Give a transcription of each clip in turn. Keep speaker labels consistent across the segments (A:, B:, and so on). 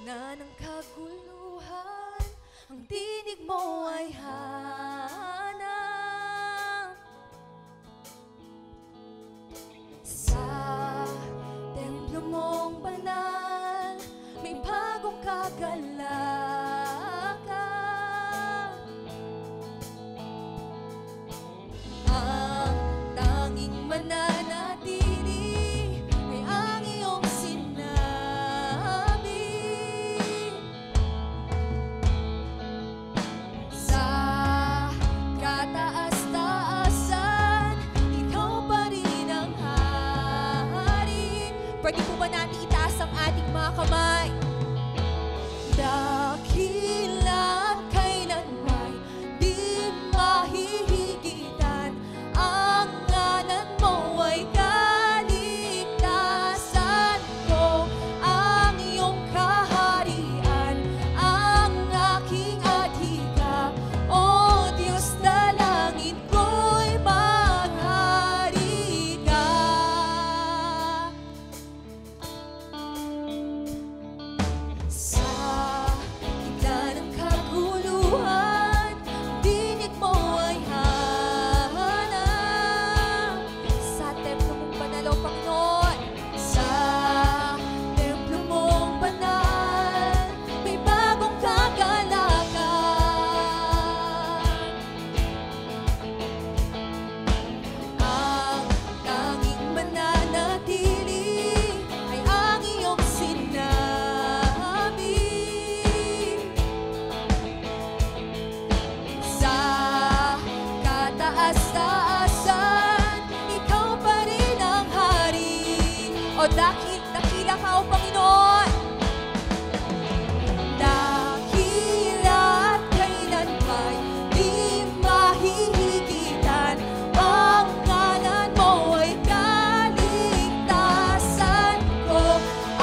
A: gitna ng kaguluhan, ang tinig mo ay hanap. Sa templo mong banal, may bagong kagalakan. Ang tanging mananatili ay ang iyong sinabi. Sa kataas-taasan, ikaw pa rin ang hari. Pwede po ba natin itaas ang ating mga kamay? Dakila at kailanman di mahihigitan, ang ngalan mo ay kaligtasan ko. Ang iyong kaharian, ang aking adhika, O Diyos, dalangin ko'y maghari ka. Sa gitna ng kaguluhan, dinig mo ay hanap. Sa templo mong banal, O Panginoon, sa templo mong banal, may bagong kagalakan. Ang tanging mananatili ay ang iyong sinabi. Sa kataas-taasan, ikaw pa rin ang hari. O dakila ka, O Panginoon. Dakila at kailanman di mahihigitan, ang ngalan mo ay kaligtasan ko.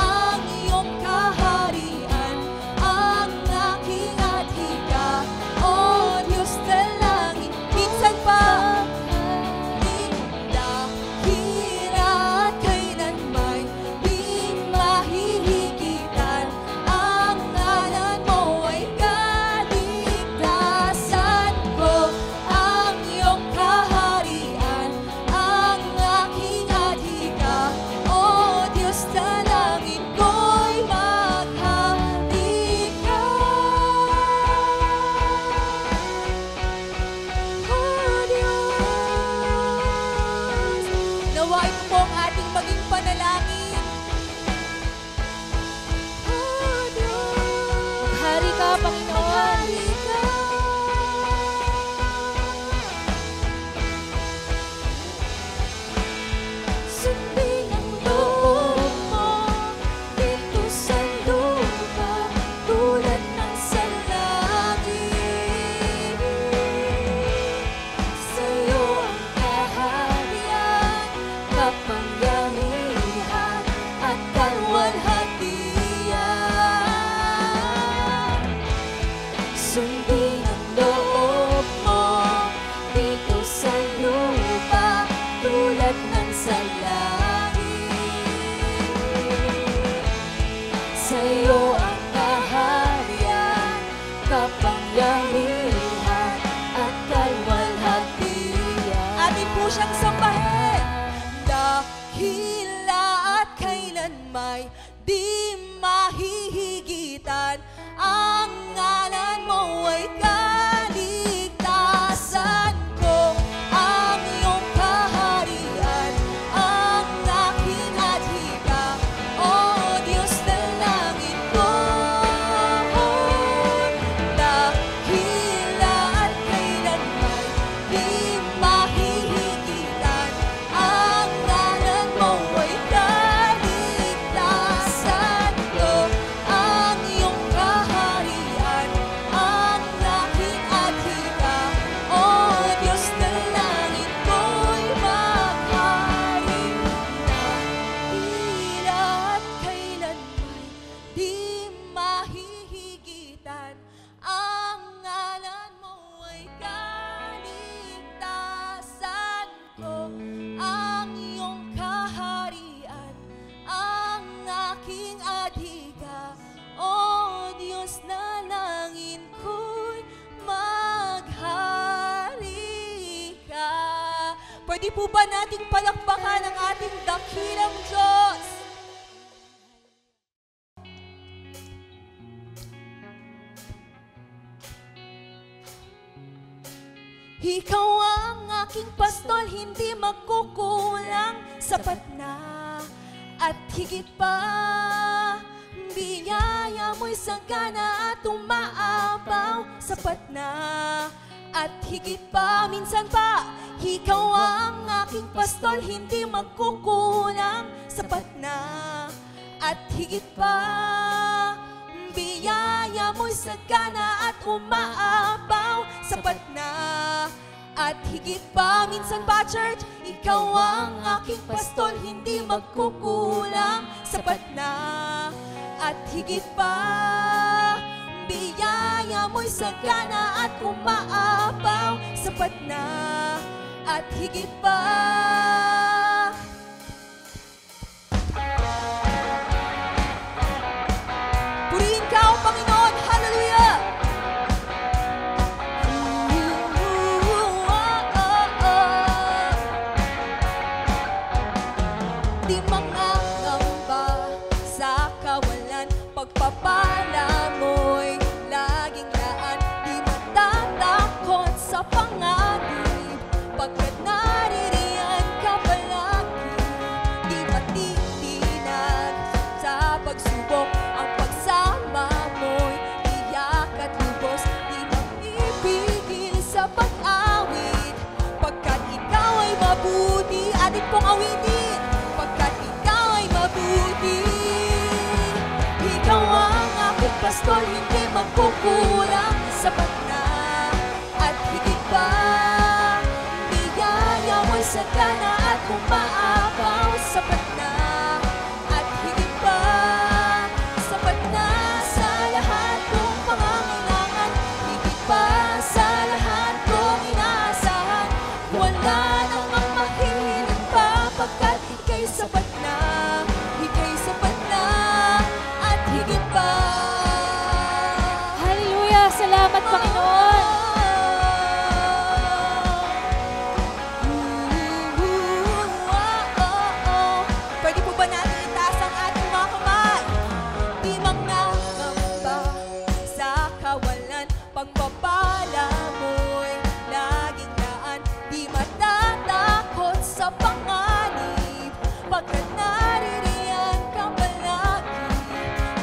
A: Ang iyong kaharian, ang aking adhika, O Diyos, dalangin. Minsan pa, dakila at kailanman di mahihigitan, ang ngalan mo ay kaligtasan ko. Ang iyong kaharian, ang aking adhika, O Diyos, dalangin ko'y maghari ka. O Diyos, nawa ito po ang ating maging panalangin. O Diyos, maghari ka, Panginoon. Maghari ka. Sundin ang loob mo dito sa lupa, tulad ng sa langit. Sa'yo ang kaharian, kapangyarihan at kalwalhatian. Sundin ang loob mo dito sa lupa, tulad ng sa langit. Sa'yo ang kaharian, kapangyarihan at kalwalhatian. Atin po siyang sambahin. Dakila at kailanman di mahihigitan, ang ngalan mo ay kaligtasan ko. Ang iyong kaharian, ang aking adhika, O Diyos, dalangin ko. Dakila at kailanman di mahihigitan, ang ngalan mo ay kaligtasan ko. Ang iyong kaharian, ang aking adhika, O Diyos, dalangin ko'y maghari. Dakila at kailanman di mahihigitan, ang ngalan mo ay kaligtasan ko. Ang iyong kaharian, ang aking adhika, O Pwede po ba nating palakpakan ang ating dakilang Diyos? Ikaw ang aking pastol, hindi magkukulang, sapat na at higit pa. Biyaya mo'y sagana at umaapaw, sapat na at higit pa. Minsan pa, ikaw ang aking pastol, hindi magkukulang, sapat na at higit pa. Biyaya mo'y sagana at umaapaw, sapat na at higit pa. Minsan pa, church, ikaw ang aking pastol, hindi magkukulang, sapat na at higit pa. Biyaya mo'y sagana at umaapaw, sapat na at higit pa. Purihin ka, O Panginoon! Hallelujah! Di mangangamba sa kawalan, pagpapala mo'y laging daan. Di matatakot sa panganib, pagkat naririyan ka palagi. Di matitinag sa pagsubok, ang pagsama mo'y tiyak at lubos. Di mapipigil sa pag-awit, pagkat ikaw ay mabuti. Atin pong awitin, pagkat ikaw ay mabuti. Ikaw ang aking pastol, hindi magkukulang, sapat na at higit pa. Biyaya mo'y sagana at umaapaw, sapat na at higit pa. Sapat na sa lahat kong pangangailangan, higit pa sa lahat kong inaasahan. Wala nang mamahiling pa, pagkat ika'y sapat na, ika'y sapat na at higit pa.
B: Hallelujah! Salamat, Panginoon!
A: Pwede po ba natin itaas ang ating mga kamay? Di mangangamba sa kawalan, pagpapala mo'y laging daan. Di matatakot sa panganib, pagkat naririyan ka palagi.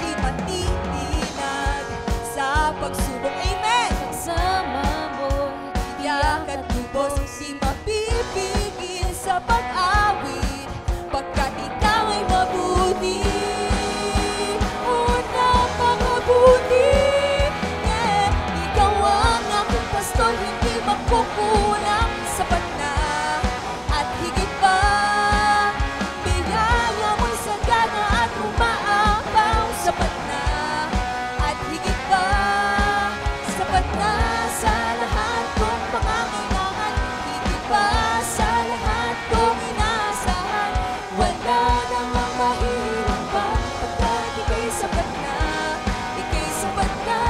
A: Di matitinag sa pagsubok. Amen!
B: Sama mo,
A: Tiyak at lubos, di mapipigil sa pag-awit, pagkat ikaw ay mabuti. O napakabuti, yeah. Ikaw ang aking pastol, hindi magkukulang, sapat na at higit pa. Biyaya mo'y sagana at umaapaw, sapat na at higit pa. Sapat na sa lahat kong pangangailangan, higit pa sa lahat kong inaasahan. Wala namang mahirap pa, pagkat ika'y sapat na, ika'y sapat na.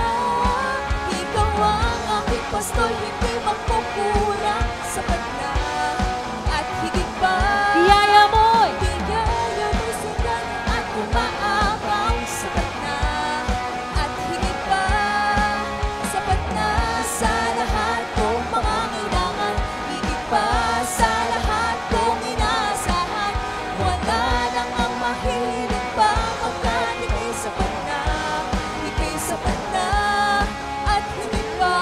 A: Ikaw ang aking pastol, hindi magkukulang, sapat na at higit pa.
B: biyaya mo'y
A: Biyaya mo'y sagana at umaapaw, sapat na at higit pa. Sapat na sa lahat kong pangangailangan, higit pa sa lahat kong inaasahan. Wala nang ang mahilig pa, pagkat ika'y sapat na, ika'y sapat na at higit pa.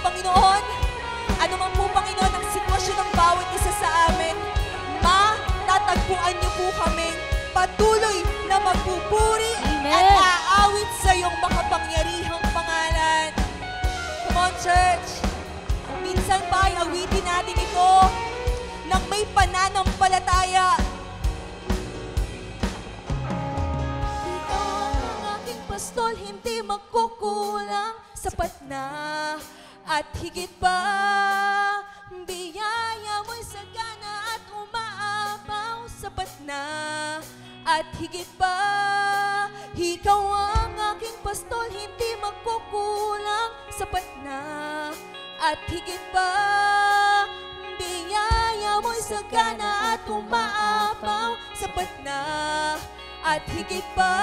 A: Panginoon, ano man po, Panginoon, ang sitwasyon ng bawat isa sa amin, matatagpuan niyo po kaming patuloy na magpupuri
B: Amen.
A: at aawit sa iyong makapangyarihang pangalan. Come on, church! Minsan pa ay awitin natin ito nang may pananampalataya. Ikaw ang aking pastol, hindi magkukulang, sapat na at higit pa. Biyaya mo'y sagana at umaapaw, sapat na at higit pa. Ikaw ang aking pastol, hindi magkukulang, sapat na at higit pa. Biyaya mo'y sagana at umaapaw, sapat na at higit pa.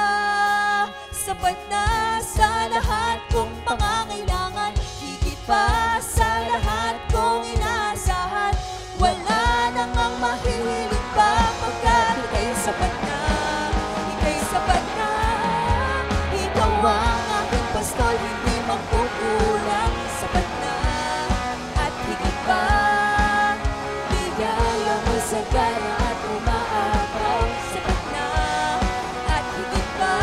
A: Sapat na sa lahat kong pangangailangan, higit pa sa lahat kong inaasahan. Wala nang ang mahihilig pa, pagkat ika'y sapat na, ika'y sapat na. Ikaw ang aking pastol, hindi magkukulang, sapat na at higit pa. Biyaya mo sagana at umaapaw, sapat na at higit pa.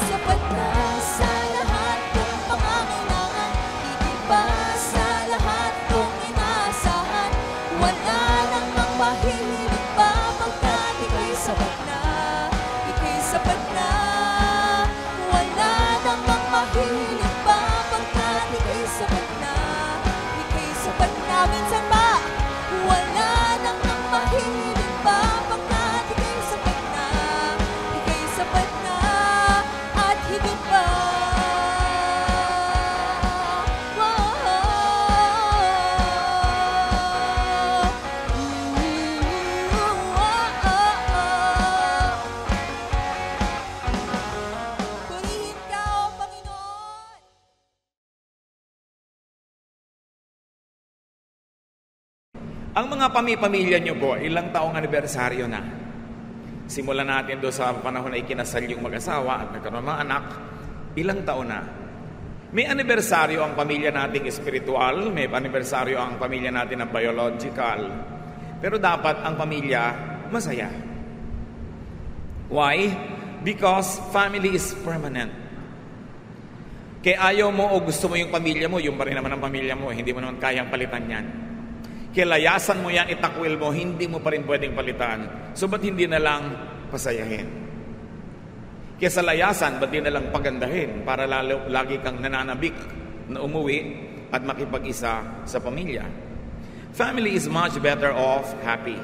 A: Sapat na sa lahat kong pangangailangan, higit pa sa lahat kong inaasahan. Wala nang ang mahihilig pa, pagkat ika'y sapat na, ika'y sapat na. Wala nang ang mahihilig pa, pagkat ika'y sapat na, ika'y sapat na. Minsan pa, wala nang ang mahihilig pa, pagkat ika'y sapat na, ika'y sapat na at higit pa. Purihin ka, O Panginoon!
C: Ang mga pamilya nyo po, ilang taong anibersaryo na? Simulan natin doon sa panahon na ikinasal yung mag-asawa at nagkaroon ng anak. Ilang taon na? May anibersaryo ang pamilya nating espiritual, may anibersaryo ang pamilya natin na biological. Pero dapat ang pamilya masaya. Why? Because family is permanent. Kaya ayaw mo o gusto mo yung pamilya mo, yung pa rin naman ang pamilya mo, hindi mo naman kayang palitan yan. Kilayasan mo yan, itakwil mo, hindi mo pa rin pwedeng palitan. So ba't hindi na lang pasayahin? Kaya sa layasan, ba't di na lang pagandahin para lagi kang nananabik na umuwi at makipag-isa sa pamilya? Family is much better off happy.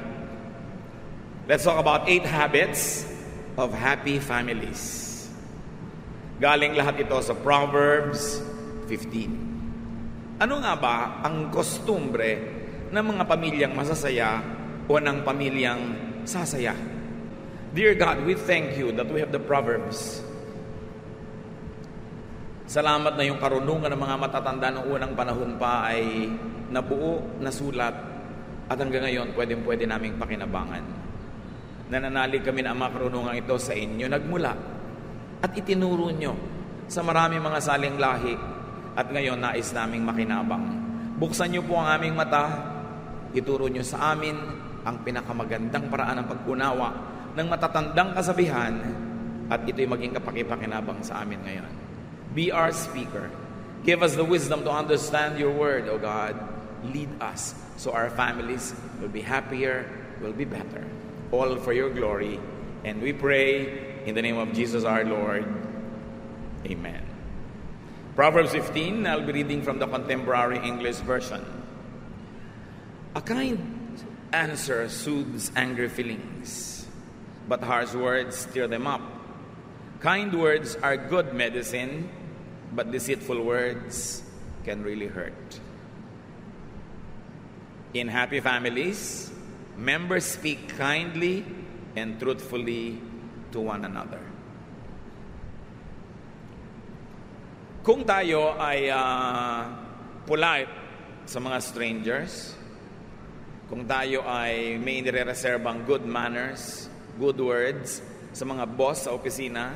C: Let's talk about 8 habits of happy families. Galing lahat ito sa Proverbs 15. Ano nga ba ang kostumbre ng mga pamilyang masasaya o ng pamilyang sasaya? Dear God, we thank you that we have the Proverbs. Salamat na yung karunungan ng mga matatanda noong unang panahon pa ay nabuo, nasulat, at hanggang ngayon pwede naming pakinabangan. Nananalig kami na ang mga karunungan ito sa inyo nagmula at itinuro nyo sa marami mga saling lahi, at ngayon nais naming makinabang. Buksan nyo po ang aming mata, ituro nyo sa amin ang pinakamagandang paraan ng pag-unawa ng matatandang kasabihan, at ito'y maging kapakipakinabang sa amin ngayon. Be our speaker. Give us the wisdom to understand your word, O God. Lead us so our families will be happier, will be better. All for your glory. And we pray in the name of Jesus our Lord. Amen. Proverbs 15, I'll be reading from the Contemporary English Version. A kind answer soothes angry feelings, but harsh words stir them up. Kind words are good medicine, but deceitful words can really hurt. In happy families, members speak kindly and truthfully to one another. Kung tayo ay polite sa mga strangers, kung tayo ay may nire-reserbang good manners, good words sa mga boss sa opisina,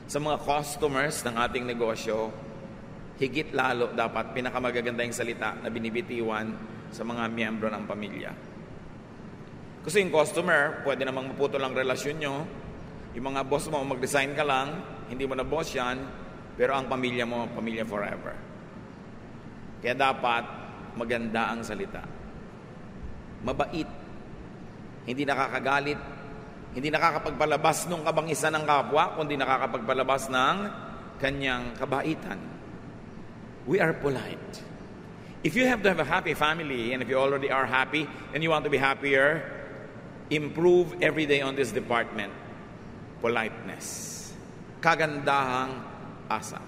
C: sa mga customers ng ating negosyo, higit lalo dapat pinakamagagandang salita na binibitiwan sa mga miyembro ng pamilya. Kasi yung customer, pwede namang maputol ang relasyon nyo. Yung mga boss mo, mag-resign ka lang, hindi mo na boss yan, pero ang pamilya mo, pamilya forever. Kaya dapat maganda ang salita. Mabait, hindi nakakagalit, hindi nakakapagpalabas ng kabangisan ng kapwa, kundi nakakapagpalabas ng kanyang kabaitan. We are polite. If you have to have a happy family, and if you already are happy, and you want to be happier, improve every day on this department. Politeness. Kagandahang asal.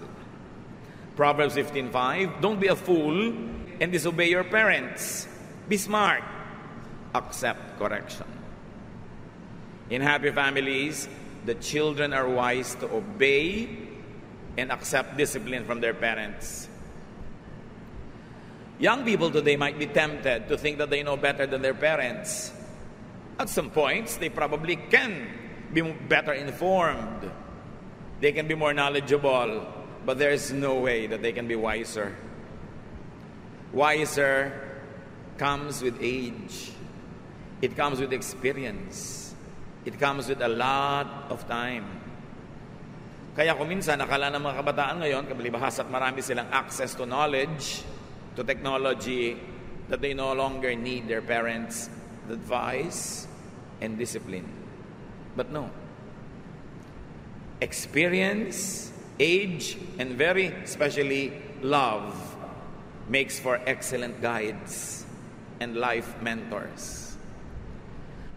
C: Proverbs 15:5, don't be a fool and disobey your parents. Be smart. Accept correction. In happy families, the children are wise to obey and accept discipline from their parents. Young people today might be tempted to think that they know better than their parents. At some points, they probably can be better informed. They can be more knowledgeable, but there is no way that they can be wiser. Wiser comes with age. It comes with experience. It comes with a lot of time. Kaya kung minsan, akala ng mga kabataan ngayon, kabalibahas at marami silang access to knowledge, to technology, that they no longer need their parents' advice and discipline. But no. Experience, age, and very especially love makes for excellent guides and life mentors.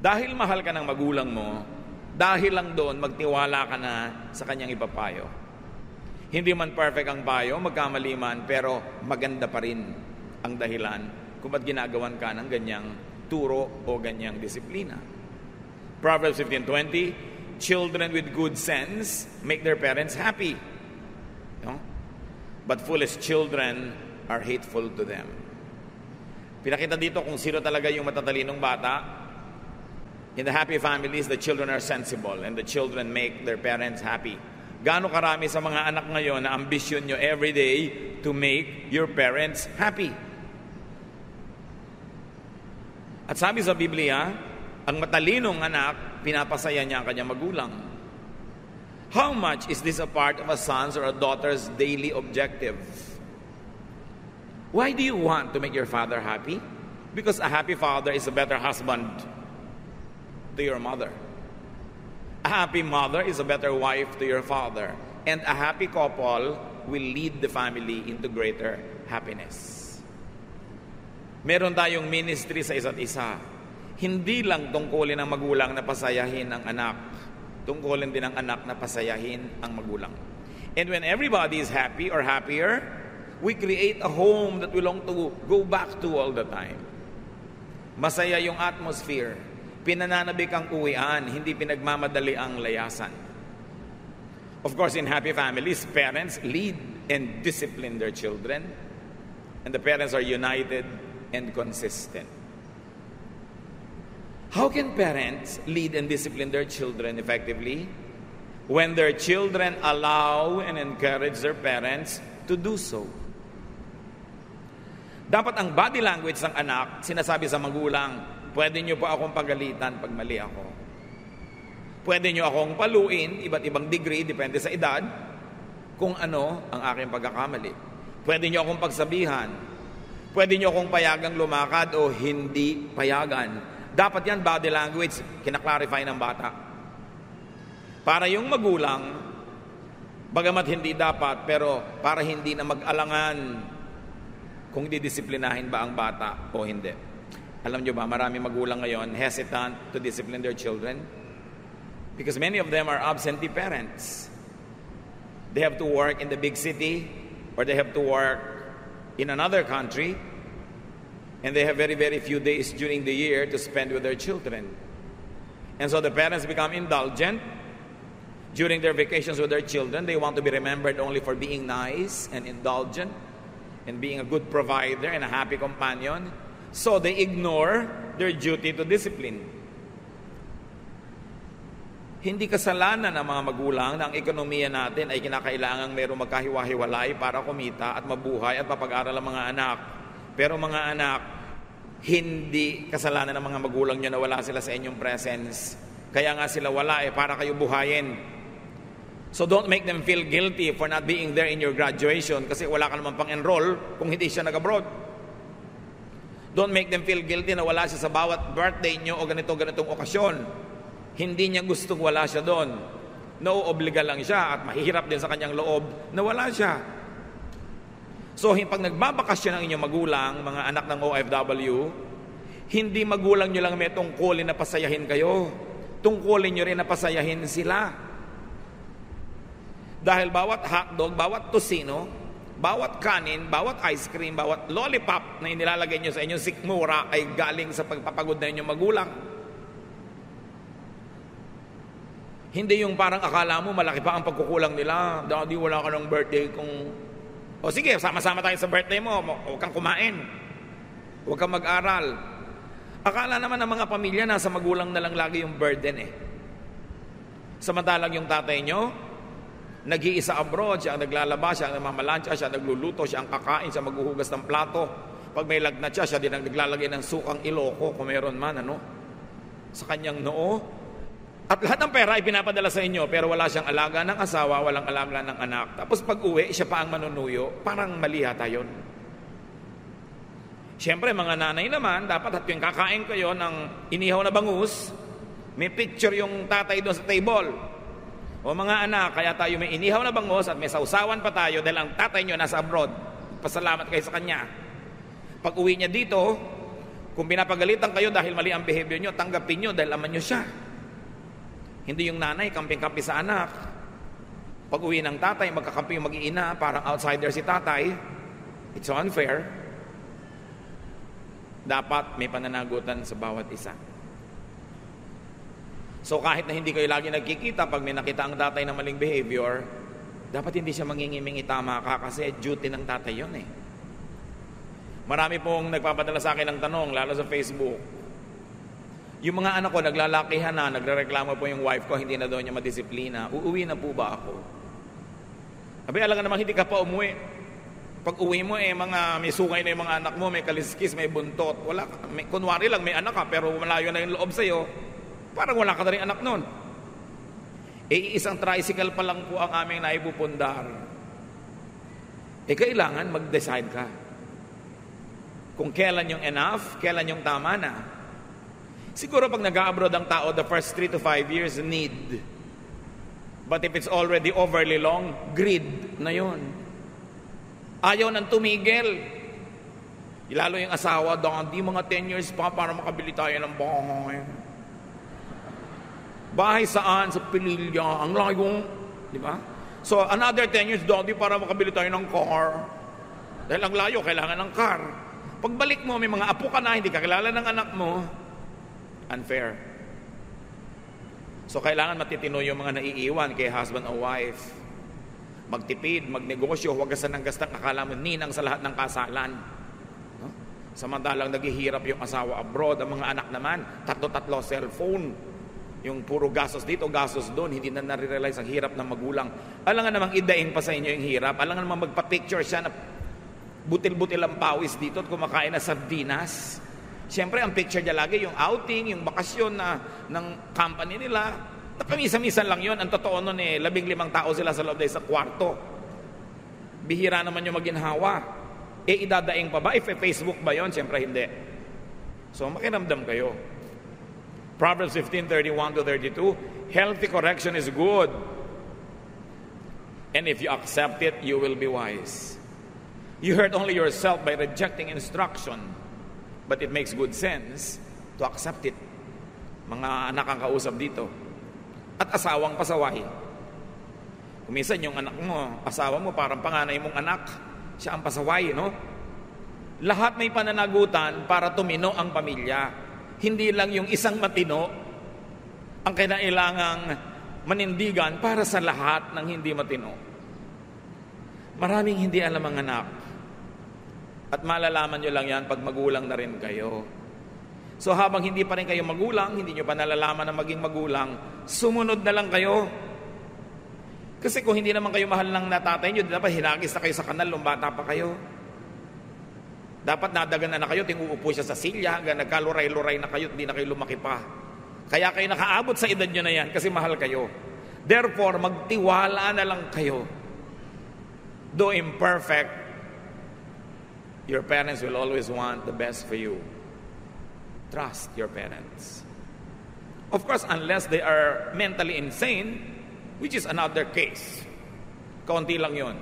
C: Dahil mahal ka ng magulang mo, dahil lang doon magtiwala ka na sa kanyang ipapayo. Hindi man perfect ang payo, magkamali man, pero maganda pa rin ang dahilan kung ba't ginagawan ka ng ganyang turo o ganyang disiplina. Proverbs 15:20, children with good sense make their parents happy. No? But foolish children are hateful to them. Pinakita dito kung sino talaga yung matatalinong bata. In the happy families, the children are sensible and the children make their parents happy. Gaano karami sa mga anak ngayon na ambisyon nyo every day to make your parents happy? At sabi sa Biblia, ang matalinong anak, pinapasaya niya ang kanyang magulang. How much is this a part of a son's or a daughter's daily objective? Why do you want to make your father happy? Because a happy father is a better husband to your mother. A happy mother is a better wife to your father. And a happy couple will lead the family into greater happiness. Meron tayong ministry sa isa't isa. Hindi lang tungkulin ng magulang na pasayahin ang anak. Tungkulin din ng anak na pasayahin ang magulang. And when everybody is happy or happier, we create a home that we long to go back to all the time. Masaya yung atmosphere. Pinananabik ang uwian, hindi pinagmamadali ang layasan. Of course, in happy families, parents lead and discipline their children, and the parents are united and consistent. How can parents lead and discipline their children effectively? When their children allow and encourage their parents to do so. Dapat ang body language ng anak, sinasabi sa magulang, pwede nyo po akong pagalitan pag mali ako. Pwede nyo akong paluin, iba't ibang degree, depende sa edad, kung ano ang aking pagkakamali. Pwede nyo akong pagsabihan. Pwede nyo akong payagang lumakad o hindi payagan. Dapat yan body language, kinaklarify ng bata. Para yung magulang, bagamat hindi dapat, pero para hindi na mag-alangan kung didisiplinahin ba ang bata o hindi. Alam nyo ba, marami magulang ngayon hesitant to discipline their children because many of them are absentee parents. They have to work in the big city or they have to work in another country and they have very, very few days during the year to spend with their children. And so the parents become indulgent during their vacations with their children. They want to be remembered only for being nice and indulgent and being a good provider and a happy companion. So they ignore their duty to discipline. Hindi kasalanan ng mga magulang na ang ekonomiya natin ay kinakailangang mayroong magkahiwa-hiwalay para kumita at mabuhay at mapag-aral ang mga anak. Pero mga anak, hindi kasalanan ng mga magulang nyo na wala sila sa inyong presence. Kaya nga sila wala para kayo buhayin. So don't make them feel guilty for not being there in your graduation kasi wala ka naman pang-enroll kung hindi siya nag-abroad. Don't make them feel guilty na wala siya sa bawat birthday nyo o ganitong okasyon. Hindi niya gustong wala siya doon. Nauobliga lang siya at mahihirap din sa kanyang loob na wala siya. So, pag nagbabakasyon ng inyong magulang, mga anak ng OFW, hindi magulang nyo lang may tungkulin na pasayahin kayo. Tungkulin nyo rin na pasayahin sila. Dahil bawat hotdog, bawat tosino, bawat kanin, bawat ice cream, bawat lollipop na inilalagay nyo sa inyong sikmura ay galing sa pagpapagod na inyong magulang. Hindi yung parang akala mo malaki pa ang pagkukulang nila. Daddy, wala ka ng birthday kung... O sige, sama-sama tayo sa birthday mo. Huwag kang kumain. Huwag kang mag-aral. Akala naman ng mga pamilya nasa magulang na lang lagi yung burden eh. Samantalang yung tatay nyo, nag-iisa abroad, siya ang naglalaba, siya ang namamalansya, siya ang nagluluto, siya ang kakain, siya maghuhugas ng plato. Pag may lagnat siya, siya din ang naglalagay ng sukang iloko, kung meron man, sa kanyang noo. At lahat ng pera ay pinapadala sa inyo, pero wala siyang alaga ng asawa, walang alaga ng anak. Tapos pag uwi, siya pa ang manunuyo, parang mali hata yun. Siyempre, mga nanay naman, dapat at yung kakain kayo ng inihaw na bangus, may picture yung tatay doon sa table. O mga anak, kaya tayo may inihaw na bangus at may sausawan pa tayo dahil ang tatay nyo nasa abroad. Pasalamat kayo sa kanya. Pag uwi niya dito, kung pinapagalitan kayo dahil mali ang behavior nyo, tanggapin nyo dahil aman nyo siya. Hindi yung nanay, kamping-kampi sa anak. Pag uwi ng tatay, magkakampi yung mag-iina, parang outsider si tatay. It's unfair. Dapat may pananagutan sa bawat isa. So kahit na hindi kayo lagi nagkikita, pag may nakita ang tatay na maling behavior, dapat hindi siya mangingiming itama ka kasi duty ng tatay yun eh. Marami pong nagpapadala sa akin ng tanong, lalo sa Facebook. Yung mga anak ko naglalakihan na, nagrereklamo po yung wife ko, hindi na daw niya madisiplina. Uuwi na po ba ako? Abi, alam nga naman hindi ka pa umuwi. Pag uwi mo may sungay na yung mga anak mo, may kaliskis, may buntot. Kunwari lang may anak ka, pero malayo na yung loob sa'yo. Parang wala ka na rin anak nun. Isang tricycle pa lang po ang aming naipupundar. Kailangan mag-decide ka. Kung kailan yung enough, kailan yung tama na. Siguro pag nag-abroad ang tao, the first 3 to 5 years, need. But if it's already overly long, greed na yun. Ayaw nang tumigil. Lalo yung asawa, di mga 10 years pa para makabili tayo ng bahay. Bahay saan? Sa Pililya. Ang layo. Di ba? So, another 10 years, Daddy, para makabili tayo ng car. Dahil ang layo, kailangan ng car. Pagbalik mo, may mga apo ka na, hindi ka kilala ng anak mo. Unfair. So, kailangan matitino yung mga naiiwan kay husband o wife. Magtipid, magnegosyo, huwag gasan ng gastang akala mo ninang sa lahat ng kasalan. No? Samantalang naghihirap yung asawa abroad, ang mga anak naman, 3 cellphone. Yung puro gastos dito, gastos doon, hindi na nare-realize ang hirap ng magulang. Alam nga namang idain pa sa inyo yung hirap. Alam nga namang magpa-picture siya na butil-butil ang pawis dito at kumakain na sardinas. Siyempre, ang picture niya lagi, yung outing, yung bakasyon ng company nila. Napamisa-misan lang yun. Ang totoo nun 15 tao sila sa loob dahil sa kwarto. Bihira naman yung maginhawa. Idadaing pa ba? Facebook ba yun? Siyempre, hindi. So, makiramdam kayo. Proverbs 15:31-32, healthy correction is good. And if you accept it, you will be wise. You hurt only yourself by rejecting instruction, but it makes good sense to accept it. Mga anak ang kausap dito. At asawang pasaway. Kuminsan yung anak mo, asawa mo, parang panganay mong anak, siya ang pasaway, no? Lahat may pananagutan para tumino ang pamilya. Hindi lang yung isang matino ang kailangang manindigan para sa lahat ng hindi matino. Maraming hindi alam ang anak. At malalaman nyo lang yan pag magulang na rin kayo. So habang hindi pa rin kayo magulang, hindi nyo pa nalalaman na maging magulang, sumunod na lang kayo. Kasi kung hindi naman kayo mahal ng natatay nyo, dapat hinagis na kayo sa kanal nung bata pa kayo. Dapat nadagan na kayo, tinguupo siya sa silya, hanggang nagkaluray-luray na kayo, hindi na kayo lumaki pa. Kaya kayo nakaabot sa edad nyo na yan kasi mahal kayo. Therefore, magtiwala na lang kayo. Though imperfect, your parents will always want the best for you. Trust your parents. Of course, unless they are mentally insane, which is another case. Kaunti lang yun.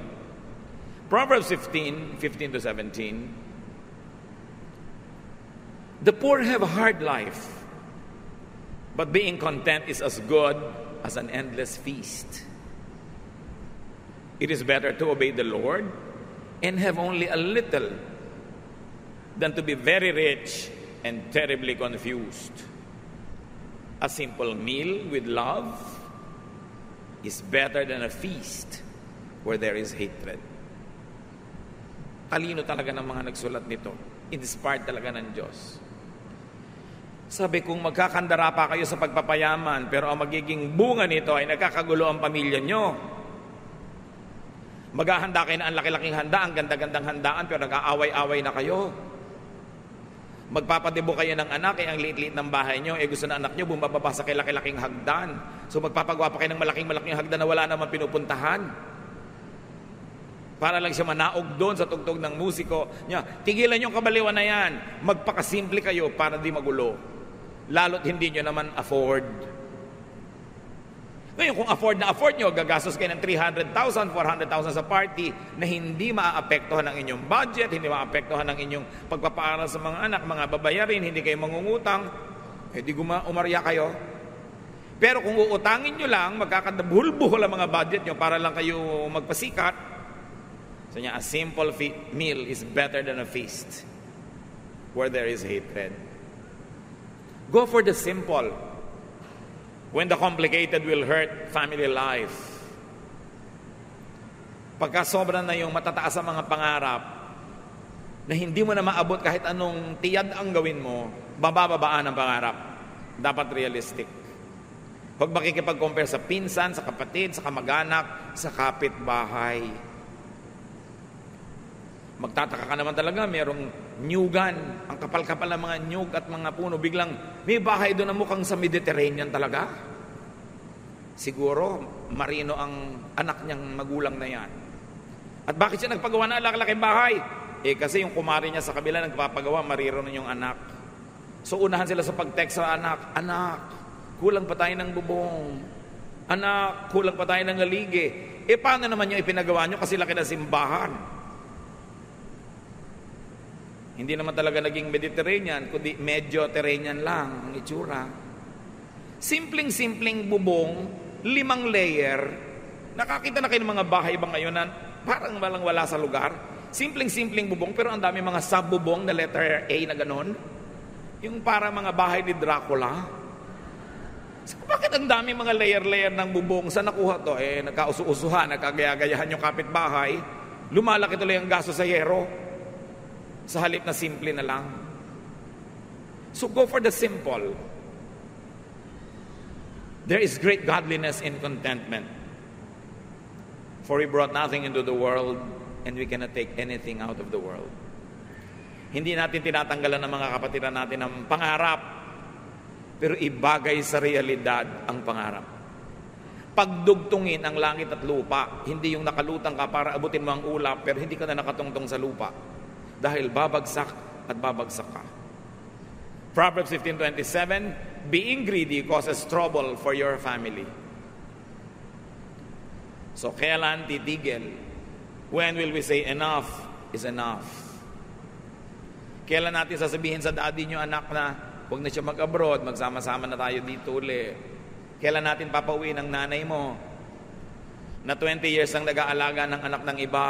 C: Proverbs 15:15-17, the poor have a hard life, but being content is as good as an endless feast. It is better to obey the Lord and have only a little than to be very rich and terribly confused. A simple meal with love is better than a feast where there is hatred. Talino talaga ng mga nagsulat nito. Inspired talaga ng Diyos. Sabi, kung magkakandara pa kayo sa pagpapayaman, pero ang magiging bunga nito ay nagkakagulo ang pamilya nyo. Maghahanda kayo na ang laki-laking handa, ang ganda-gandang handaan, pero nag-aaway-aaway na kayo. Magpapadebo kayo ng anak, ang liit-liit ng bahay nyo, gusto na anak nyo, bumababa sa laki-laking hagdan. So magpapagawa pa kayo ng malaking-malaking hagdan na wala naman pinupuntahan. Para lang siya manaog doon sa tugtog ng musiko niya. Tigilan yung kabaliwan na yan. Magpakasimple kayo para di magulo. Lalo't hindi nyo naman afford. Ngayon, kung afford nyo, gagastos kayo ng 300,000, 400,000 sa party na hindi maaapektuhan ang inyong budget, hindi maaapektuhan ang inyong pagpapaaral sa mga anak, mga babayarin, hindi kayo mangungutang, di umarya kayo. Pero kung uutangin nyo lang, magkakadabuhol-buhol ang mga budget nyo para lang kayo magpasikat, so niya, a simple meal is better than a feast where there is hatred. Go for the simple when the complicated will hurt family life. Pagka sobra na yung matataas ang mga pangarap na hindi mo na maabot kahit anong tiyad ang gawin mo, bababaan ang pangarap. Dapat realistic. Huwag makikipag-compare sa pinsan, sa kapatid, sa kamag-anak, sa kapitbahay. Magtataka ka naman talaga, merong nyugan, ang kapal-kapal ng mga nyug at mga puno, biglang may bahay doon na mukhang sa Mediterranean talaga. Siguro, marino ang anak niyang magulang na yan. At bakit siya nagpagawa na laki-laking bahay? Kasi yung kumari niya sa kabila nagpapagawa, marino na yung anak. So unahan sila sa pag-text sa anak, anak, kulang pa tayo ng bubong. Anak, kulang pa tayo ng galige. Paano naman yung ipinagawa nyo kasi laki na simbahan? Hindi naman talaga naging Mediterranean, kundi Medyo-Terranean lang ang itsura. Simpleng-simpleng bubong, 5 layer. Nakakita na kayo ng mga bahay ba ngayon na parang walang wala sa lugar? Simpleng-simpleng bubong, pero ang dami mga sub-bubong na letter A na ganon. Yung para mga bahay ni Dracula. So, bakit ang dami mga layer-layer ng bubong? Saan nakuha to? Nagkausu-usuhan, nagkagaya-gayahan yung kapitbahay. Lumalaki tuloy ang gasto sa yero. Sa halip na simple na lang. So go for the simple. There is great godliness in contentment. For we brought nothing into the world, and we cannot take anything out of the world. Hindi natin tinatanggalan ng mga kapatiran natin ng pangarap, pero ibagay sa realidad ang pangarap. Pagdugtungin ang langit at lupa, hindi yung nakalutang ka para abutin mo ang ulap, pero hindi ka na nakatungtong sa lupa. Dahil babagsak at babagsak ka. Proverbs 15:27, being greedy causes trouble for your family. So kailan titigil? When will we say enough is enough? Kailan natin sasabihin sa daddy nyo, anak, na huwag na siya mag-abroad, magsama-sama na tayo dito uli? Kailan natin papauwi ng nanay mo na 20 years ang nag-aalaga ng anak ng iba,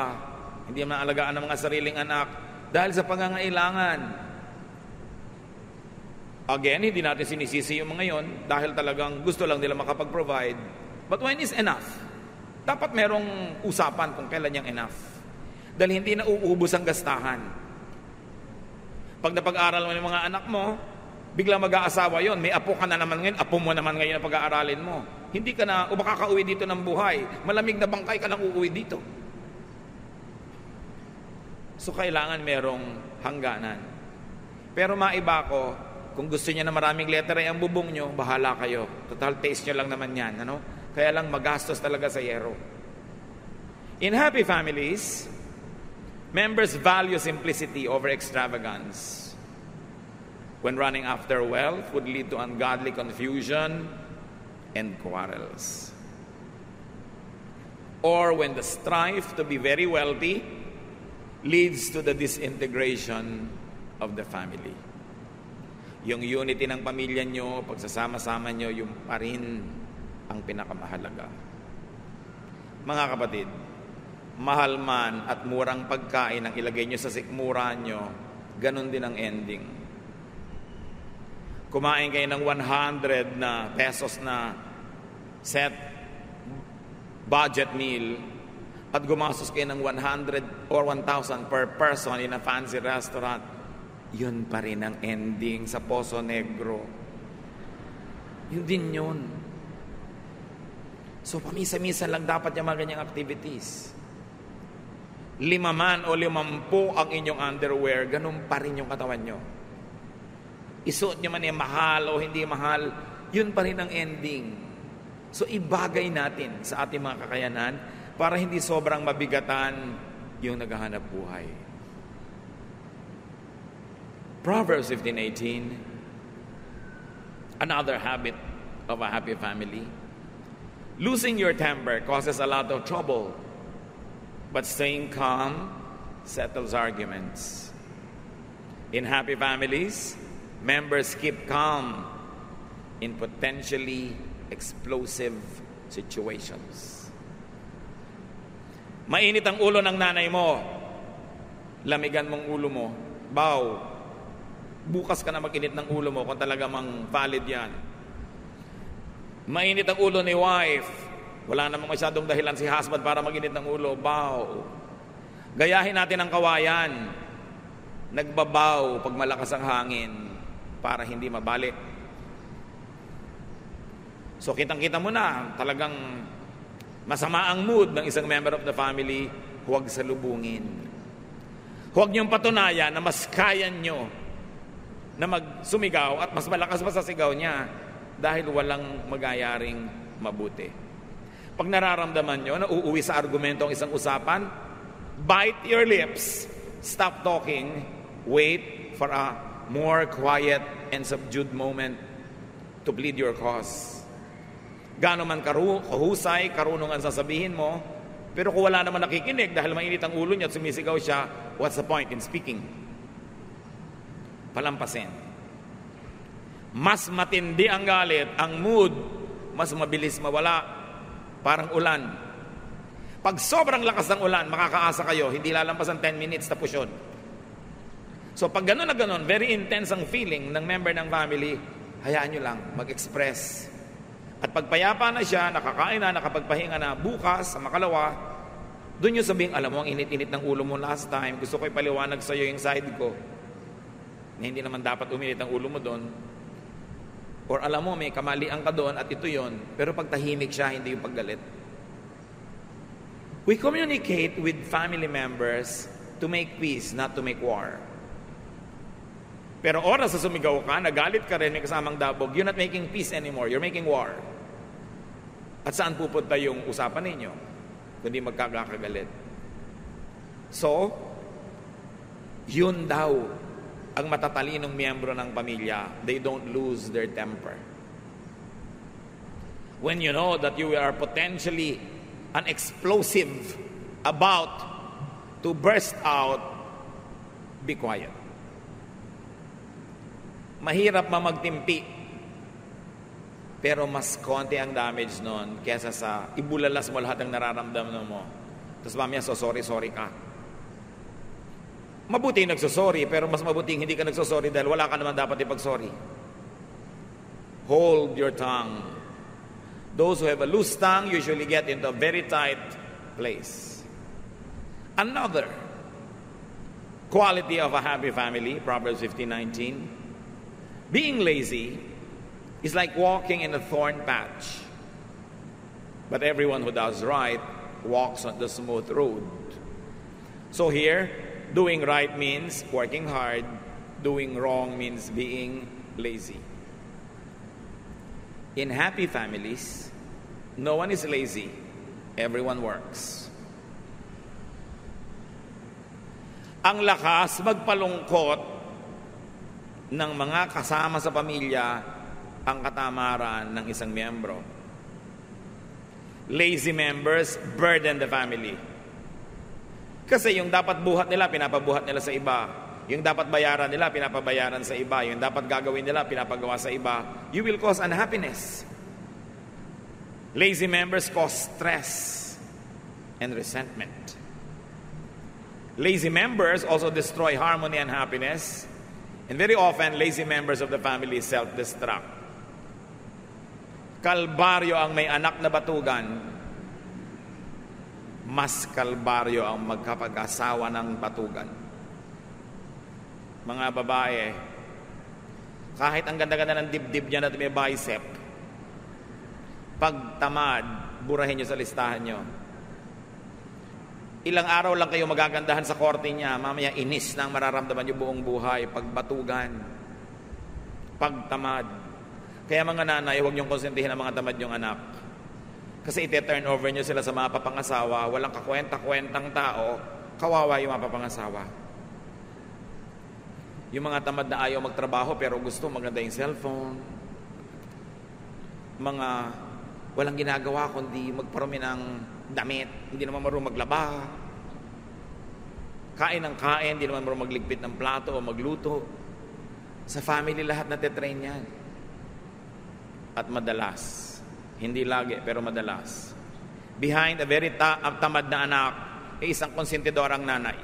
C: hindi man alagaan ng mga sariling anak, dahil sa pangangailangan. Again, hindi natin sinisisi yung mga yon dahil talagang gusto lang nila makapag-provide. But when is enough? Dapat merong usapan kung kailan yung enough. Dahil hindi na uubos ang gastahan. Pag napag-aral mo ng mga anak mo, biglang mag-aasawa yon, may apo ka na naman ngayon, apo mo naman ngayon na pag-aaralin mo. Hindi ka na, makakauwi dito ng buhay. Malamig na bangkay ka lang uuwi dito. So, kailangan merong hangganan. Pero maiba ko, kung gusto niya na maraming letter ang bubong nyo, bahala kayo. Total taste nyo lang naman yan. Ano? Kaya lang magastos talaga sa yero. In happy families, members value simplicity over extravagance. When running after wealth would lead to ungodly confusion and quarrels. Or when the strife to be very wealthy leads to the disintegration of the family. Yung unity ng pamilya nyo, pagsasama-sama nyo, yung pa rin ang pinakamahalaga. Mga kapatid, mahal man at murang pagkain ang ilagay nyo sa sikmura nyo, ganun din ang ending. Kumain kayo ng 100 na pesos na set budget meal at gumastos kayo ng 100 or 1,000 per person in a fancy restaurant, yun pa rin ang ending sa Poso Negro. Yun din yun. So pamisa-misa lang dapat yung mga ganyang activities. 5 man o 50 ang inyong underwear, ganun pa rin yung katawan nyo. Isuot nyo man yung mahal o hindi mahal, yun pa rin ang ending. So ibagay natin sa ating mga kakayanan para hindi sobrang mabigatan yung naghahanap buhay. Proverbs 15:18, another habit of a happy family. Losing your temper causes a lot of trouble, but staying calm settles arguments. In happy families, members keep calm in potentially explosive situations. Mainit ang ulo ng nanay mo, lamigan mong ulo mo, baw, bukas ka na mag-init ng ulo mo kung talaga mang valid yan. Mainit ang ulo ni wife, wala namang masyadong dahilan si husband para mag-init ng ulo, baw. Gayahin natin ang kawayan, nagbabaw pag malakas ang hangin para hindi mabalik. So kitang-kita mo na talagang masama ang mood ng isang member of the family, huwag salubungin. Huwag niyong patunayan na mas kaya niyo na magsumigaw at mas malakas pa sa sigaw niya dahil walang magayaring mabuti. Pag nararamdaman niyo na uuwi sa argumento ang isang usapan, bite your lips, stop talking, wait for a more quiet and subdued moment to plead your cause. Gaano man kahusay, karunungan sasabihin mo, pero kung wala naman nakikinig dahil mainit ang ulo niya at sumisigaw siya, what's the point in speaking? Palampasin. Mas matindi ang galit, ang mood, mas mabilis mawala, parang ulan. Pag sobrang lakas ng ulan, makakaasa kayo, hindi lalampas ang 10 minutes tapos yun. So pag gano'n na gano'n, very intense ang feeling ng member ng family, hayaan nyo lang mag-express. At pagpayapa na siya, nakakain na, nakapagpahinga na, bukas, sa makalawa, doon nyo sabihin, alam mo, ang init-init ng ulo mo last time, gusto ko ipaliwanag sa'yo yung side ko, na hindi naman dapat uminit ang ulo mo doon. Or alam mo, may kamalian ka doon at ito yon, pero pag tahimik siya, hindi yung paggalit. We communicate with family members to make peace, not to make war. Pero oras sa sumigaw ka, nagalit ka rin, may kasamang dabog, you're not making peace anymore, you're making war. At saan pupunta yung usapan ninyo? Kundi magkakagalit. So, yun daw ang matatalinong miyembro ng pamilya. They don't lose their temper. When you know that you are potentially an explosive about to burst out, be quiet. Mahirap mamagtimpi, pero mas konti ang damage nun kesa sa ibulalas mo lahat ng nararamdaman mo. Tapos mamaya, sorry ka. Mabuti nagsosorry, pero mas mabuting hindi ka nagsosorry dahil wala ka naman dapat ipag-sorry. Hold your tongue. Those who have a loose tongue usually get into a very tight place. Another quality of a happy family, Proverbs 15:19, being lazy is like walking in a thorn patch. But everyone who does right walks on the smooth road. So here, doing right means working hard. Doing wrong means being lazy. In happy families, no one is lazy. Everyone works. Ang lakas magpalungkot ng mga kasama sa pamilya ang katamaran ng isang miyembro. Lazy members burden the family. Kasi yung dapat buhat nila, pinapabuhat nila sa iba. Yung dapat bayaran nila, pinapabayaran sa iba. Yung dapat gagawin nila, pinapagawa sa iba. You will cause unhappiness. Lazy members cause stress and resentment. Lazy members also destroy harmony and happiness. And very often, lazy members of the family self-destruct. Kalbaryo ang may anak na batugan, mas kalbaryo ang magkapag-asawa ng batugan. Mga babae, kahit ang ganda-ganda ng dibdib niya at may bicep, pag tamad, burahin niyo sa listahan niyo. Ilang araw lang kayo magagandahan sa korte niya, mamaya inis na ang mararamdaman niyo buong buhay, pagbatugan, pagtamad. Kaya mga nanay, huwag niyong konsentihin ang mga tamad niyong anak. Kasi ite-turn over niyo sila sa mga papangasawa, walang kakwenta-kwentang tao, kawawa yung mga papangasawa. Yung mga tamad na ayaw magtrabaho pero gusto maganda yung cellphone. Mga walang ginagawa kundi magparumi ng damit, hindi naman marunong maglaba. Kain ng kain, hindi naman marunong magligpit ng plato o magluto. Sa family lahat natitrain yan. At madalas, hindi lagi pero madalas, behind a very tamad na anak ay isang konsentidorang nanay.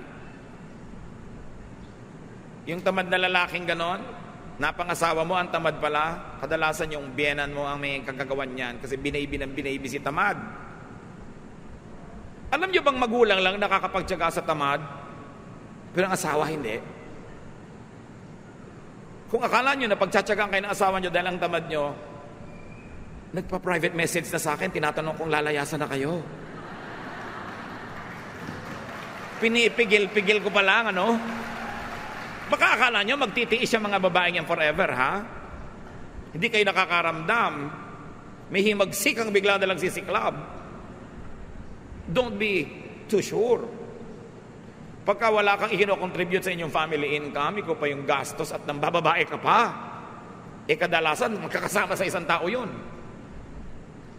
C: Yung tamad na lalaking ganon, napangasawa mo ang tamad pala, kadalasan yung biyenan mo ang may kagagawan niyan kasi binaybi si tamad. Alam niyo bang magulang lang nakakapagtiyaga sa tamad, pero ang asawa hindi? Kung akala niyo na pagtsatsagaan kayo ng asawa niyo dahil ang tamad niyo, nagpa-private message na sa akin, tinatanong kung lalayasan na kayo. Pinipigil-pigil ko pa lang, ano? Baka akala nyo magtitiis yung mga babaeng yan forever, ha? Hindi kayo nakakaramdam. May himagsik ang bigla na lang sisiklab. Don't be too sure. Pagka wala kang i-contribute sa inyong family income, ikaw pa yung gastos at nang bababae ka pa. Kadalasan, magkakasama sa isang tao yun.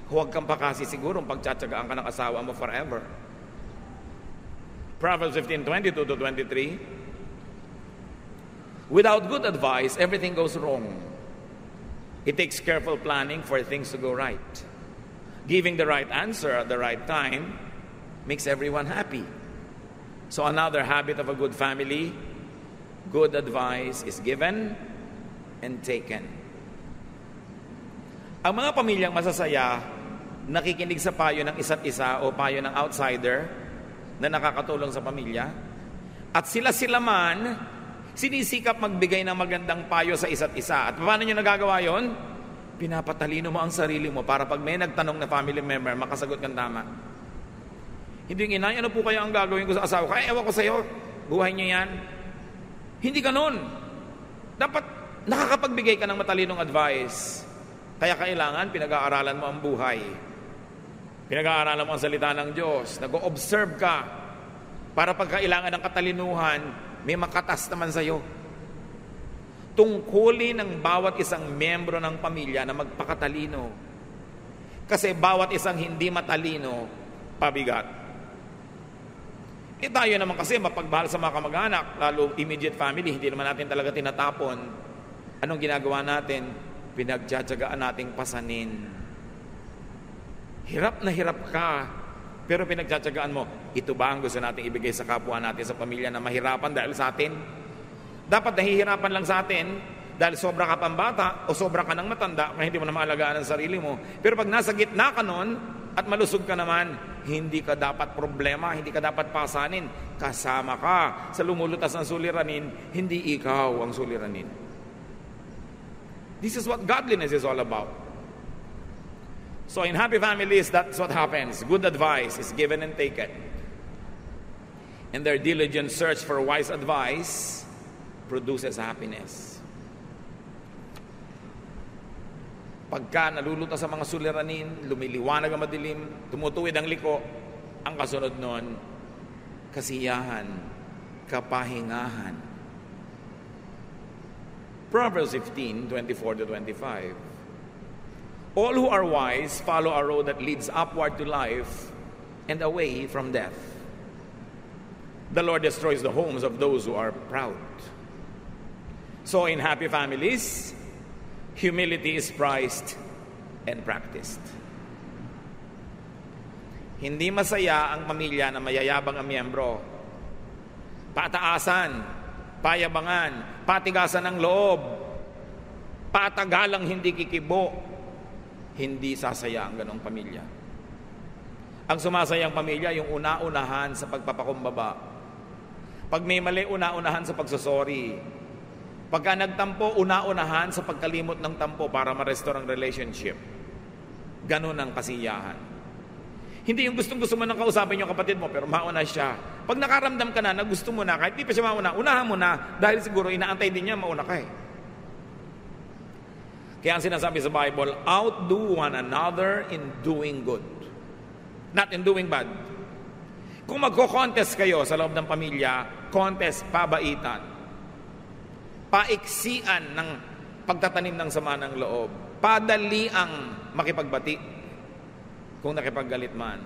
C: Huwag kang pa kasi sigurong pagtsatsagaan ka ng asawa mo forever. Proverbs 15:22-23. Without good advice, everything goes wrong. It takes careful planning for things to go right. Giving the right answer at the right time makes everyone happy. So another habit of a good family, good advice is given and taken. Ang mga pamilyang masasaya, nakikinig sa payo ng isa't isa o payo ng outsider na nakakatulong sa pamilya, at sila man sinisikap magbigay ng magandang payo sa isa't isa. At paano nyo nagagawa yon? Pinapatalino mo ang sarili mo para pag may nagtanong na family member, makasagot kang tama. Hindi yung inay, ano po kaya ang gagawin ko sa asawa ko? Ewan ko sa'yo, buhay nyo yan. Hindi ganun. Dapat nakakapagbigay ka ng matalinong advice. Kaya kailangan pinag-aaralan mo ang buhay. Pinag-aaralan mo ang salita ng Diyos. Nag-o-observe ka para pagkailangan ng katalinuhan, may makatas naman sa'yo. Tungkulin ng bawat isang miyembro ng pamilya na magpakatalino. Kasi bawat isang hindi matalino, pabigat. Tayo naman kasi mapagmahal sa mga kamag-anak, lalo immediate family, hindi naman natin talaga tinatapon. Anong ginagawa natin? Pinagtsatsagaan nating pasanin. Hirap na hirap ka, pero pinagtsatsagaan mo, ito ba ang gusto natin ibigay sa kapwa natin sa pamilya na mahirapan dahil sa atin? Dapat nahihirapan lang sa atin dahil sobra ka pang bata o sobra ka ng matanda kaya hindi mo na maalagaan ang sarili mo. Pero pag nasa gitna ka nun at malusog ka naman, hindi ka dapat problema, hindi ka dapat pasanin. Kasama ka sa lumulutas ng suliranin, hindi ikaw ang suliranin. This is what godliness is all about. So in happy families, that's what happens. Good advice is given and taken. And their diligent search for wise advice produces happiness. Pagka nalulutas sa mga suliranin, lumiliwanag ang madilim, tumutuwid ang liko, ang kasunod nun, kasiyahan, kapahingahan. Proverbs 15:24-25. All who are wise follow a road that leads upward to life and away from death. The Lord destroys the homes of those who are proud. So in happy families, humility is prized and practiced. Hindi masaya ang pamilya na mayayabang ang miyembro. pataasan, payabangan, patigasan ng loob, patagalang hindi kikibo, hindi sasaya ang ganong pamilya. Ang sumasayang pamilya, yung una-unahan sa pagpapakumbaba. Pag may mali, una-unahan sa pagsusori. Pagka nagtampo, una-unahan sa pagkalimot ng tampo para ma-restore ang relationship. Ganon ang kasiyahan. Hindi yung gustong-gusto mo nang kausapin yung kapatid mo, pero mauna siya. Pag nakaramdam ka na gusto mo na, kahit di pa siya mauna, unahan mo na, dahil siguro inaantay din niya, mauna ka eh. Kaya ang sinasabi sa Bible, outdo one another in doing good. Not in doing bad. Kung magko-contest kayo sa loob ng pamilya, contest, pabaitan, paiksian ng pagtatanim ng sama ng loob, padali ang makipagbati kung nakipaggalit man.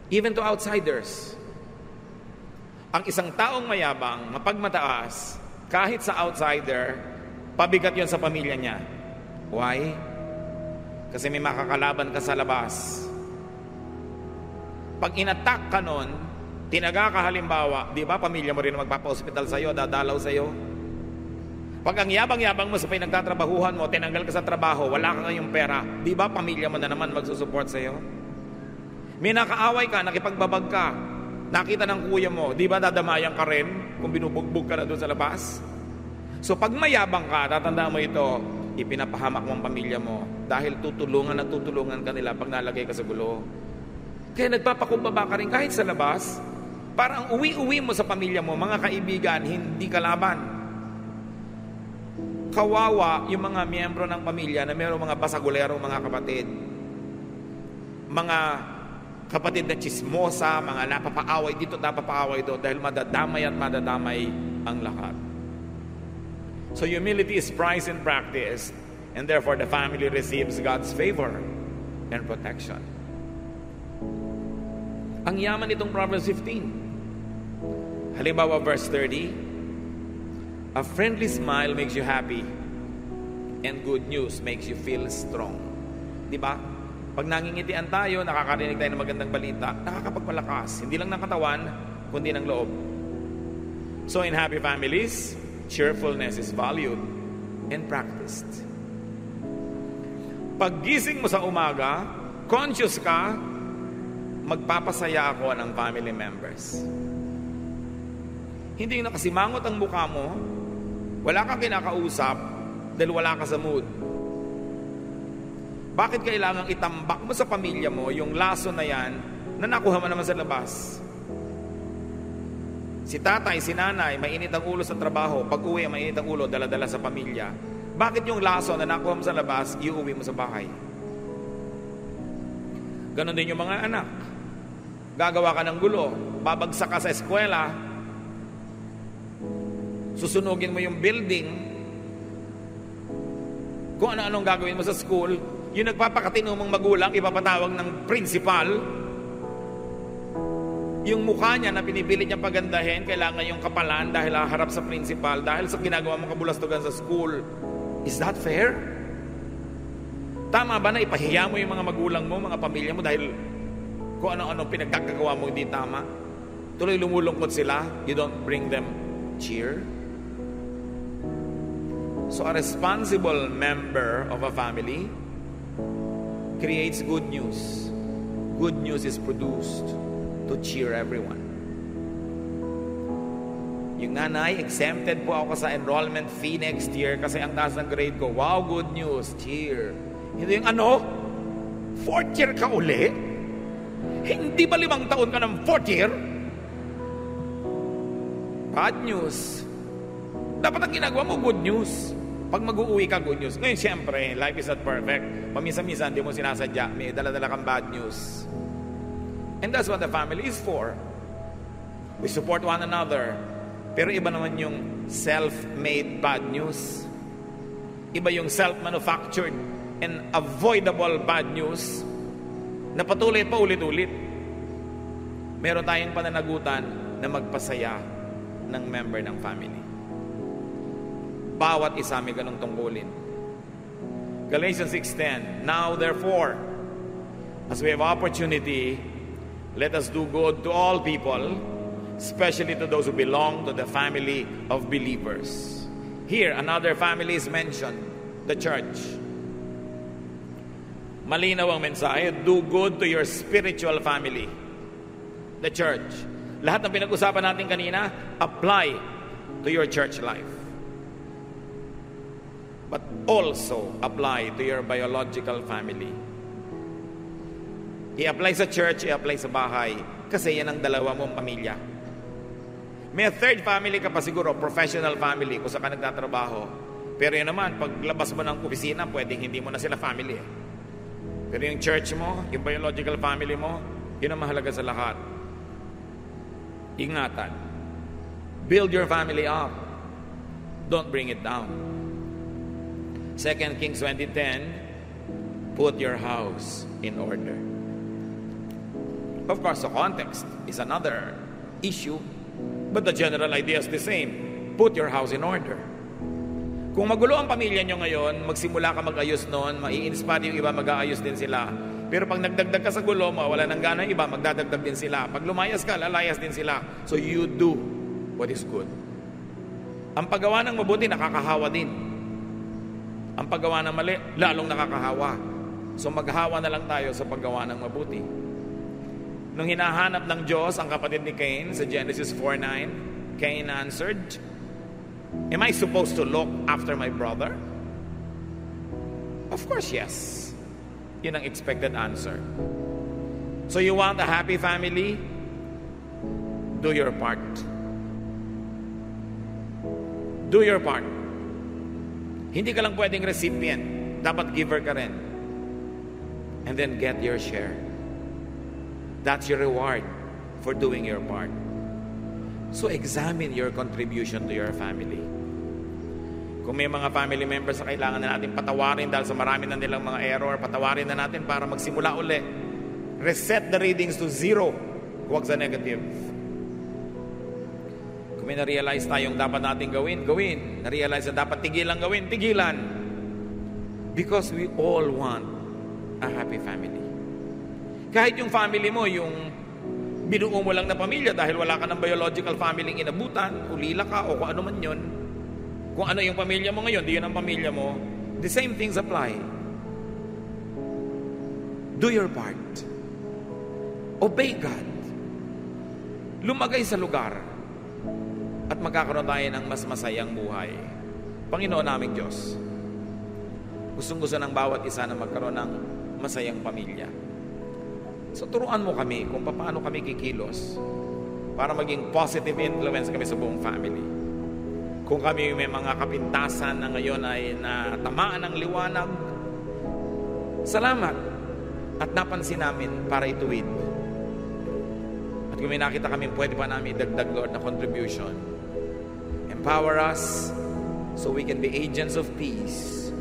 C: Even to outsiders. Ang isang taong mayabang, mapagmataas, kahit sa outsider, pabigat yon sa pamilya niya. Why? Kasi may makakalaban ka sa labas. Pag inattack ka nun, tinaga ka halimbawa, di ba pamilya mo rin magpapa-hospital sa'yo, dadalaw sa'yo? Pag ang yabang-yabang mo sa pinagtatrabahuhan mo, tinanggal ka sa trabaho, wala ka ngayong pera, di ba pamilya mo na naman magsusupport sa'yo? May nakaaway ka, nakipagbabag ka, nakita ng kuya mo, di ba dadamayan ka rin kung binubugbog ka na doon sa labas? So pag mayabang ka, tatandaan mo ito, ipinapahamak mo ang pamilya mo dahil tutulungan at tutulungan ka nila pag nalagay ka sa gulo. Kaya nagpapakumbaba ka rin kahit sa labas, para ang uwi-uwi mo sa pamilya mo, mga kaibigan, hindi kalaban. Kawawa yung mga miyembro ng pamilya na mayroong mga basagulero, mga kapatid. Mga kapatid na chismosa, mga napapaaway dito, napapaaway doon, dahil madadamay at madadamay ang lahat. So humility is prized and practiced, and therefore the family receives God's favor and protection. Ang yaman itong Proverbs 15. Halimbawa, verse 30, a friendly smile makes you happy, and good news makes you feel strong. Di ba? Pag nangingitian tayo, nakakarinig tayo ng magandang balita, nakakapagpalakas, hindi lang ng katawan, kundi ng loob. So in happy families, cheerfulness is valued and practiced. Paggising mo sa umaga, conscious ka, magpapasaya ako ng family members. Hindi nakasimangot ang mukha mo, wala kang kinakausap dahil wala ka sa mood. Bakit kailangang itambak mo sa pamilya mo yung laso na yan na nakuha mo naman sa labas? Si tatay, si nanay, mainit ang ulo sa trabaho, pag uwi, mainit ang ulo, dala-dala sa pamilya. Bakit yung laso na nakuha mo sa labas, iuwi mo sa bahay? Ganon din yung mga anak. Gagawa ka ng gulo, babagsak ka sa eskwela, susunugin mo yung building, kung ano-anong gagawin mo sa school, yung nagpapakatino mong magulang, ipapatawag ng principal, yung mukha niya na pinipilit niya pagandahin, kailangan yung kapalan dahil harap sa principal, dahil sa ginagawa mong kabulastugan sa school. Is that fair? Tama ba na ipahiya mo yung mga magulang mo, mga pamilya mo, dahil kung ano-ano pinagkakagawa mo hindi tama? Tuloy lumulungkot sila, you don't bring them cheer? So a responsible member of a family creates good news. Good news is produced to cheer everyone. Yung nanay, exempted po ako sa enrollment fee next year kasi ang taas ng grade ko. Wow, good news, cheer. Hindi yung ano? 4th year ka uli? Hindi ba 5 taon ka ng 4th year? Bad news. Dapat ang ginagawa mo, good news. Pag mag-uuwi ka, good news. Ngayon, siyempre, life is not perfect. Paminsan-minsan, di mo sinasadya, may dala-dala kang bad news. And that's what the family is for. We support one another. Pero iba naman yung self-made bad news. Iba yung self-manufactured and avoidable bad news na patuloy pa ulit-ulit. Meron tayong pananagutan na magpasaya ng member ng family. Bawat isa may ganong tungkulin. Galatians 6:10, now therefore, as we have opportunity, let us do good to all people, especially to those who belong to the family of believers. Here, another family is mentioned, the church. Malinaw ang mensahe, do good to your spiritual family, the church. Lahat ng pinag-usapan natin kanina, apply to your church life. But also apply to your biological family. I-apply sa church, i-apply sa bahay, kasi yan ang dalawa mong pamilya. May third family ka pa siguro, professional family, kung saan ka nagtatrabaho. Pero yun naman, paglabas mo ng opisina, pwedeng hindi mo na sila family. Pero yung church mo, yung biological family mo, yun ang mahalaga sa lahat. Ingatan. Build your family up. Don't bring it down. 2 Kings 20:10, put your house in order. Of course, the context is another issue, but the general idea is the same. Put your house in order. Kung magulo ang pamilya nyo ngayon, magsimula ka mag-ayos noon, mai-inspire yung iba, mag-aayos din sila. Pero pag nagdagdag ka sa gulo, mawala ng gana yung iba, magdadagdag din sila. Pag lumayas ka, lalayas din sila. So you do what is good. Ang paggawa ng mabuti, nakakahawa din. Ang paggawa ng mali, lalong nakakahawa. So maghawa na lang tayo sa paggawa ng mabuti. Nung hinahanap ng Diyos ang kapatid ni Cain sa Genesis 4:9, Cain answered, am I supposed to look after my brother? Of course, yes. Yun ang expected answer. So you want a happy family? Do your part. Do your part. Hindi ka lang pwedeng recipient. Dapat giver ka rin. And then get your share. That's your reward for doing your part. So examine your contribution to your family. Kung may mga family members na kailangan na natin patawarin dahil sa marami na nilang mga error, patawarin na natin para magsimula uli. Reset the readings to 0. Huwag sa negative. Kung may na-realize tayong dapat natin gawin, gawin. Na-realize na dapat tigilan gawin, tigilan. Because we all want a happy family. Kahit yung family mo, yung binuo mo lang na pamilya dahil wala ka ng biological family inabutan, ulila ka o kung ano man yun, kung ano yung pamilya mo ngayon, di yun ang pamilya mo, the same things apply. Do your part. Obey God. Lumagay sa lugar at magkakaroon tayo ng mas masayang buhay. Panginoon naming Diyos, gustong-gusto ng bawat isa na magkaroon ng masayang pamilya. So turuan mo kami kung paano kami kikilos para maging positive influence kami sa buong family. Kung kami may mga kapintasan na ngayon ay natamaan ng liwanag, salamat at napansin namin para ituwid. At kung may nakita kami, pwede pa namin idagdag, Lord, na contribution. Empower us so we can be agents of peace,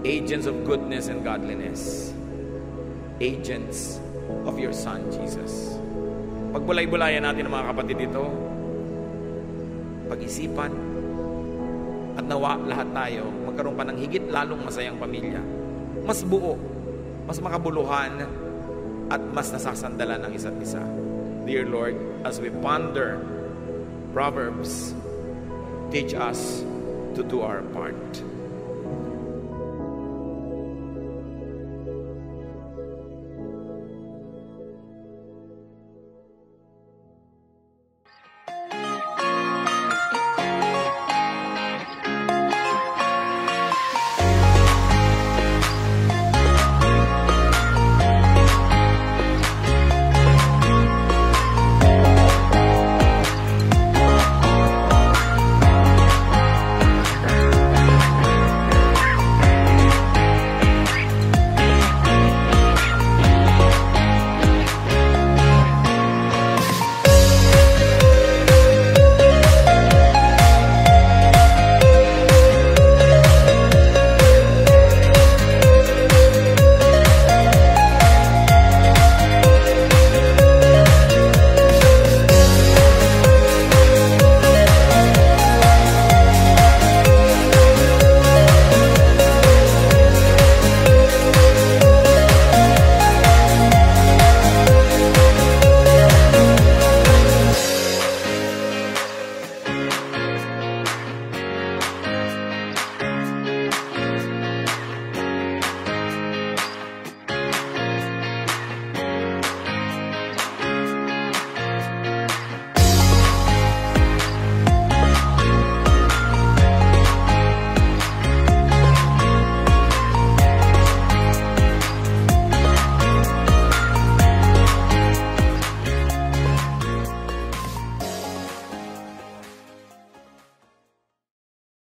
C: agents of goodness and godliness, agents of your Son, Jesus. Pagbulay-bulayan natin ang mga kapatid dito, pag-isipan, at nawa lahat tayo magkaroon pa ng higit lalong masayang pamilya. Mas buo, mas makabuluhan, at mas nasasandalan ng isa't isa. Dear Lord, as we ponder Proverbs, teach us to do our part.